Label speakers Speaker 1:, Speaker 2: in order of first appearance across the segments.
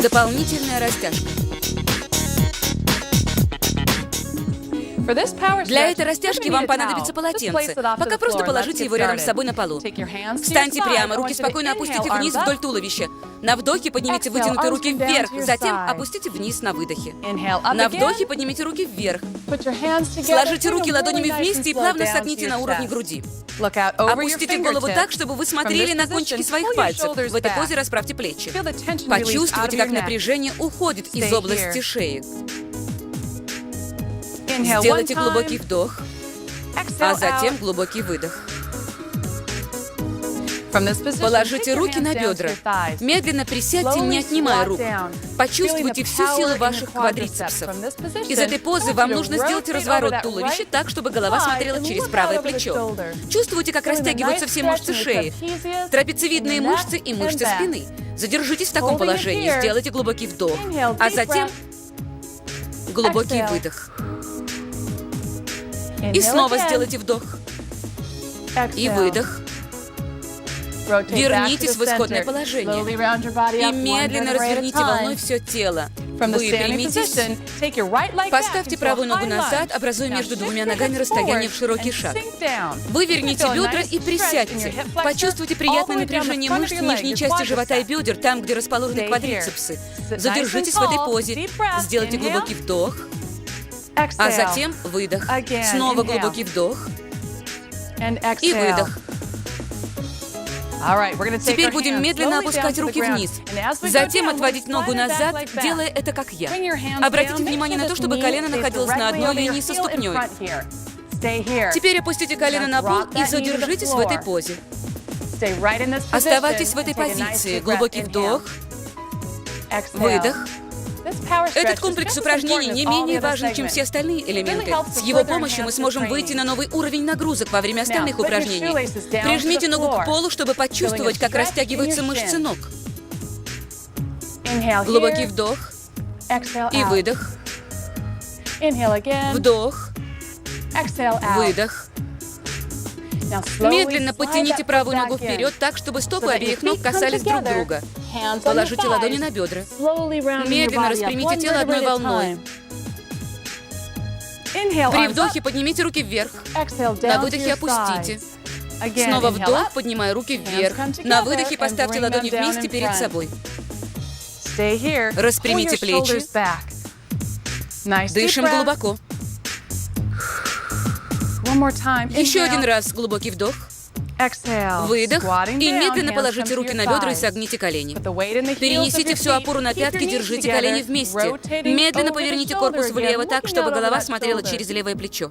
Speaker 1: Дополнительная растяжка. Для этой растяжки вам понадобится полотенце. Пока просто положите его рядом с собой на полу. Встаньте прямо, руки спокойно опустите вниз вдоль туловища. На вдохе поднимите вытянутые руки вверх, затем опустите вниз на выдохе. На вдохе поднимите руки вверх. Сложите руки ладонями вместе и плавно согните на уровне груди. Опустите голову так, чтобы вы смотрели на кончики своих пальцев. В этой позе расправьте плечи. Почувствуйте, как напряжение уходит из области шеи. Сделайте глубокий вдох, а затем глубокий выдох. Положите руки на бедра. Медленно присядьте, не отнимая рук. Почувствуйте всю силу ваших квадрицепсов. Из этой позы вам нужно сделать разворот туловища так, чтобы голова смотрела через правое плечо. Чувствуйте, как растягиваются все мышцы шеи, трапециевидные мышцы и мышцы спины. Задержитесь в таком положении, сделайте глубокий вдох, а затем глубокий выдох. И снова сделайте вдох. И выдох. Вернитесь в исходное положение. И медленно разверните волной все тело. Выпрямитесь. Поставьте правую ногу назад, образуя между двумя ногами расстояние в широкий шаг. Выверните бедра и присядьте. Почувствуйте приятное напряжение мышц нижней части живота и бедер, там, где расположены квадрицепсы. Задержитесь в этой позе. Сделайте глубокий вдох. А затем выдох. Снова глубокий вдох. И выдох. Теперь будем медленно опускать руки вниз. Затем отводить ногу назад, делая это как я. Обратите внимание на то, чтобы колено находилось на одной линии со ступней. Теперь опустите колено на пол и задержитесь в этой позе. Оставайтесь в этой позиции. Глубокий вдох. Выдох. Этот комплекс упражнений не менее важен, чем все остальные элементы. С его помощью мы сможем выйти на новый уровень нагрузок во время остальных упражнений. Прижмите ногу к полу, чтобы почувствовать, как растягиваются мышцы ног. Глубокий вдох и выдох. Вдох. Выдох. Медленно подтяните правую ногу вперед так, чтобы стопы обеих ног касались друг друга. Положите ладони на бедра. Медленно распрямите тело одной волной. При вдохе поднимите руки вверх. На выдохе опустите. Снова вдох, поднимая руки вверх. На выдохе поставьте ладони вместе перед собой. Распрямите плечи. Дышим глубоко. Еще один раз глубокий вдох. Выдох. И медленно положите руки на бедра и согните колени. Перенесите всю опору на пятки, держите колени вместе. Медленно поверните корпус влево так, чтобы голова смотрела через левое плечо.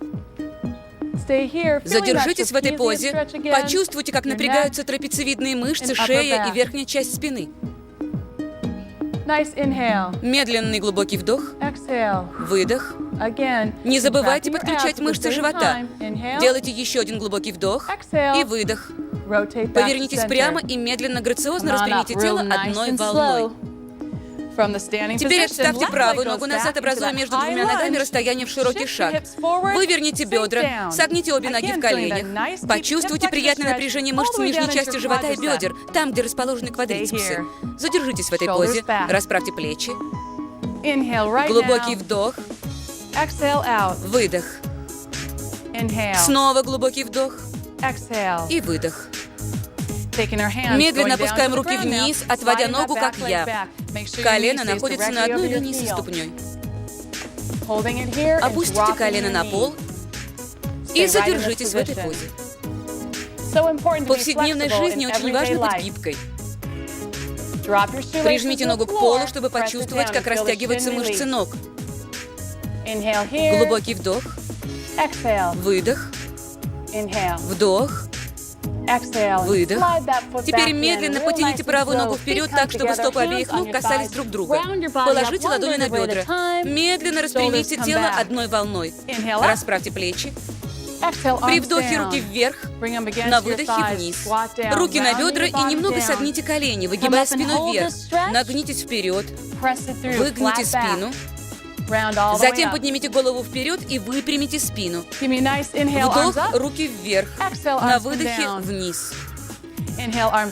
Speaker 1: Задержитесь в этой позе. Почувствуйте, как напрягаются трапециевидные мышцы, шея и верхняя часть спины. Медленный глубокий вдох. Выдох. Не забывайте подключать мышцы живота. Делайте еще один глубокий вдох и выдох. Повернитесь прямо и медленно, грациозно распрямите тело одной волной. Теперь отставьте правую ногу назад, образуя между двумя ногами расстояние в широкий шаг. Выверните бедра, согните обе ноги в коленях. Почувствуйте приятное напряжение мышц нижней части живота и бедер, там, где расположены квадрицепсы. Задержитесь в этой позе, расправьте плечи. Глубокий вдох. Выдох. Снова глубокий вдох. И выдох. Медленно опускаем руки вниз, отводя ногу, как я. Колено находится на одной линии со ступней. Опустите колено на пол и задержитесь в этой позе. В повседневной жизни очень важно быть гибкой. Прижмите ногу к полу, чтобы почувствовать, как растягиваются мышцы ног. Глубокий вдох. Выдох. Вдох. Выдох. Теперь медленно потяните правую ногу вперед так, чтобы стопы обеих ног касались друг друга. Положите ладони на бедра. Медленно распрямите тело одной волной. Расправьте плечи. При вдохе руки вверх, на выдохе вниз. Руки на бедра и немного согните колени, выгибая спину вверх. Нагнитесь вперед. Выгните спину. Затем поднимите голову вперед и выпрямите спину. Вдох, руки вверх. На выдохе вниз.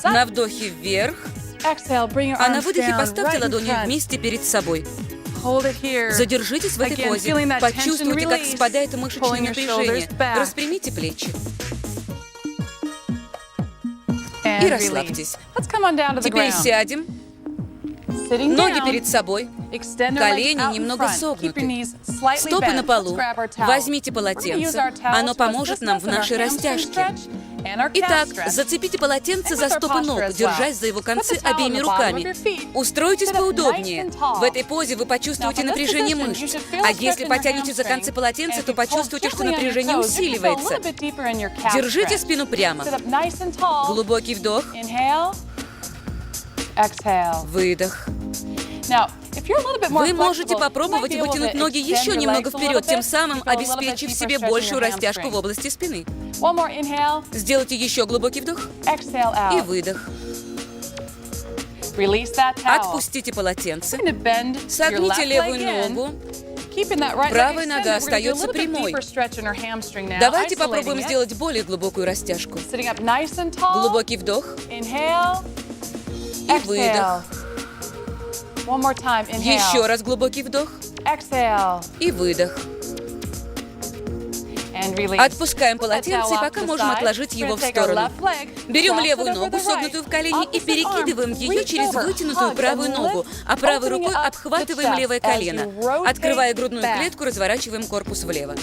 Speaker 1: На вдохе вверх. А на выдохе поставьте ладони вместе перед собой. Задержитесь в этой позе. Почувствуйте, как спадает мышечное напряжение. Распрямите плечи. И расслабьтесь. Теперь сядем. Ноги перед собой. Колени немного согнуты. Стопы на полу. Возьмите полотенце. Оно поможет нам в нашей растяжке. Итак, зацепите полотенце за стопы ног, держась за его концы обеими руками. Устройтесь поудобнее. В этой позе вы почувствуете напряжение мышц. А если потянете за концы полотенца, то почувствуете, что напряжение усиливается. Держите спину прямо. Глубокий вдох. Выдох. Вы можете попробовать вытянуть ноги еще немного вперед, тем самым обеспечив себе большую растяжку в области спины. Сделайте еще глубокий вдох и выдох. Отпустите полотенце. Согните левую ногу. Правая нога остается прямой. Давайте попробуем сделать более глубокую растяжку. Глубокий вдох и выдох. Еще раз глубокий вдох и выдох. Отпускаем полотенце, и пока можем отложить его в сторону. Берем левую ногу, согнутую в колени, и перекидываем ее через вытянутую правую ногу, а правой рукой обхватываем левое колено. Открывая грудную клетку, разворачиваем корпус влево.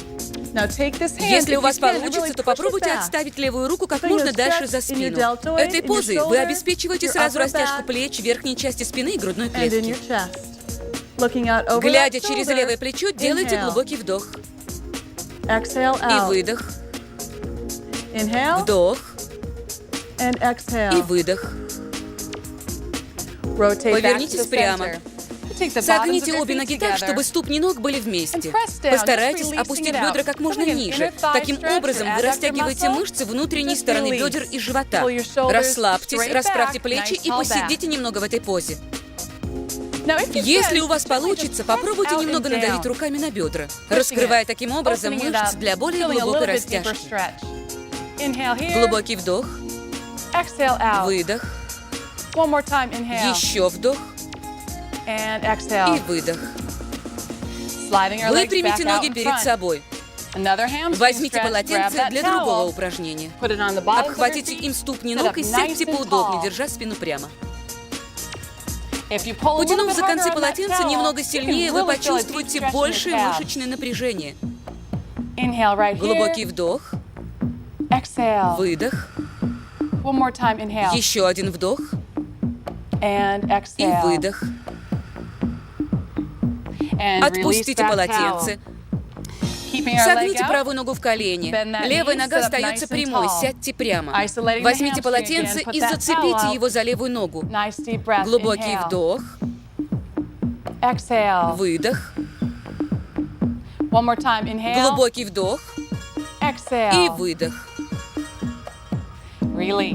Speaker 1: Если у вас получится, то попробуйте отставить левую руку как можно дальше за спину. Этой позой вы обеспечиваете сразу растяжку плеч, верхней части спины и грудной клетки. Глядя через левое плечо, делайте глубокий вдох. И выдох. Вдох. И выдох. Повернитесь прямо. Согните обе ноги так, чтобы ступни ног были вместе. Постарайтесь опустить бедра как можно ниже. Таким образом, вы растягиваете мышцы внутренней стороны бедер и живота. Расслабьтесь, расправьте плечи и посидите немного в этой позе. Если у вас получится, попробуйте немного надавить руками на бедра, раскрывая таким образом мышцы для более глубокой растяжки. Глубокий вдох. Выдох. Еще вдох. И выдох. Выпрямите ноги перед собой. Возьмите полотенце для другого упражнения. Обхватите им ступни ног и сядьте поудобнее, держа спину прямо. Потянув за концы полотенца немного сильнее, вы почувствуете большее мышечное напряжение. Глубокий вдох. Выдох. Еще один вдох. И выдох. Отпустите полотенце. Согните правую ногу в колени. Левая нога остается прямой. Сядьте прямо. Возьмите полотенце и зацепите его за левую ногу. Глубокий вдох. Выдох. Глубокий вдох. И выдох.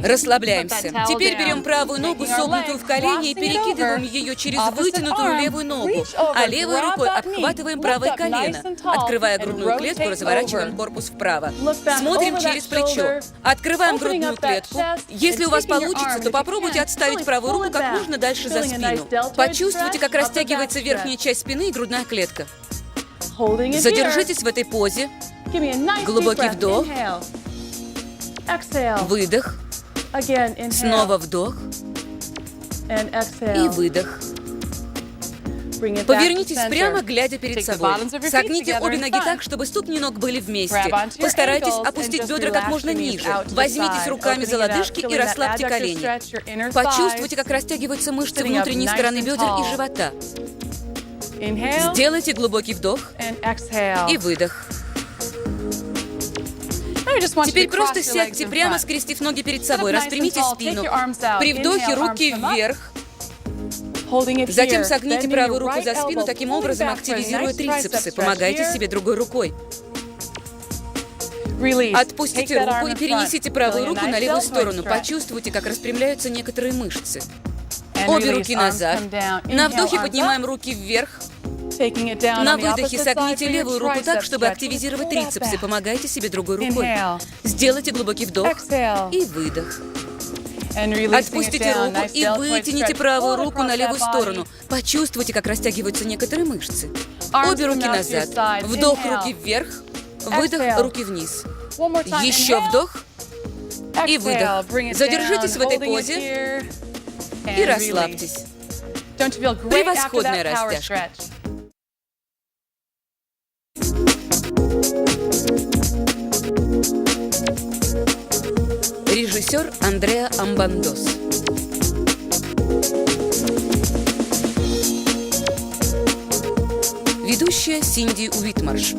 Speaker 1: Расслабляемся. Теперь берем правую ногу, согнутую в колени, и перекидываем ее через вытянутую левую ногу, а левой рукой обхватываем правое колено. Открывая грудную клетку, разворачиваем корпус вправо. Смотрим через плечо. Открываем грудную клетку. Если у вас получится, то попробуйте отставить правую руку как можно дальше за спину. Почувствуйте, как растягивается верхняя часть спины и грудная клетка. Задержитесь в этой позе. Глубокий вдох. Выдох. Снова вдох. И выдох. Повернитесь прямо, глядя перед собой. Согните обе ноги так, чтобы ступни ног были вместе. Постарайтесь опустить бедра как можно ниже. Возьмитесь руками за лодыжки и расслабьте колени. Почувствуйте, как растягиваются мышцы внутренней стороны бедер и живота. Сделайте глубокий вдох и выдох. Теперь просто сядьте прямо, скрестив ноги перед собой. Распрямите спину. При вдохе руки вверх. Затем согните правую руку за спину, таким образом активизируя трицепсы. Помогайте себе другой рукой. Отпустите руку и перенесите правую руку на левую сторону. Почувствуйте, как распрямляются некоторые мышцы. Обе руки назад. На вдохе поднимаем руки вверх. На выдохе согните левую руку так, чтобы активизировать трицепсы. Помогайте себе другой рукой. Сделайте глубокий вдох и выдох. Отпустите руку и вытяните правую руку на левую сторону. Почувствуйте, как растягиваются некоторые мышцы. Обе руки назад. Вдох, руки вверх. Выдох, руки вниз. Еще вдох и выдох. Задержитесь в этой позе и расслабьтесь. Превосходная растяжка. Режиссер Андреа Амбандос. Ведущая Синди Уитмарш.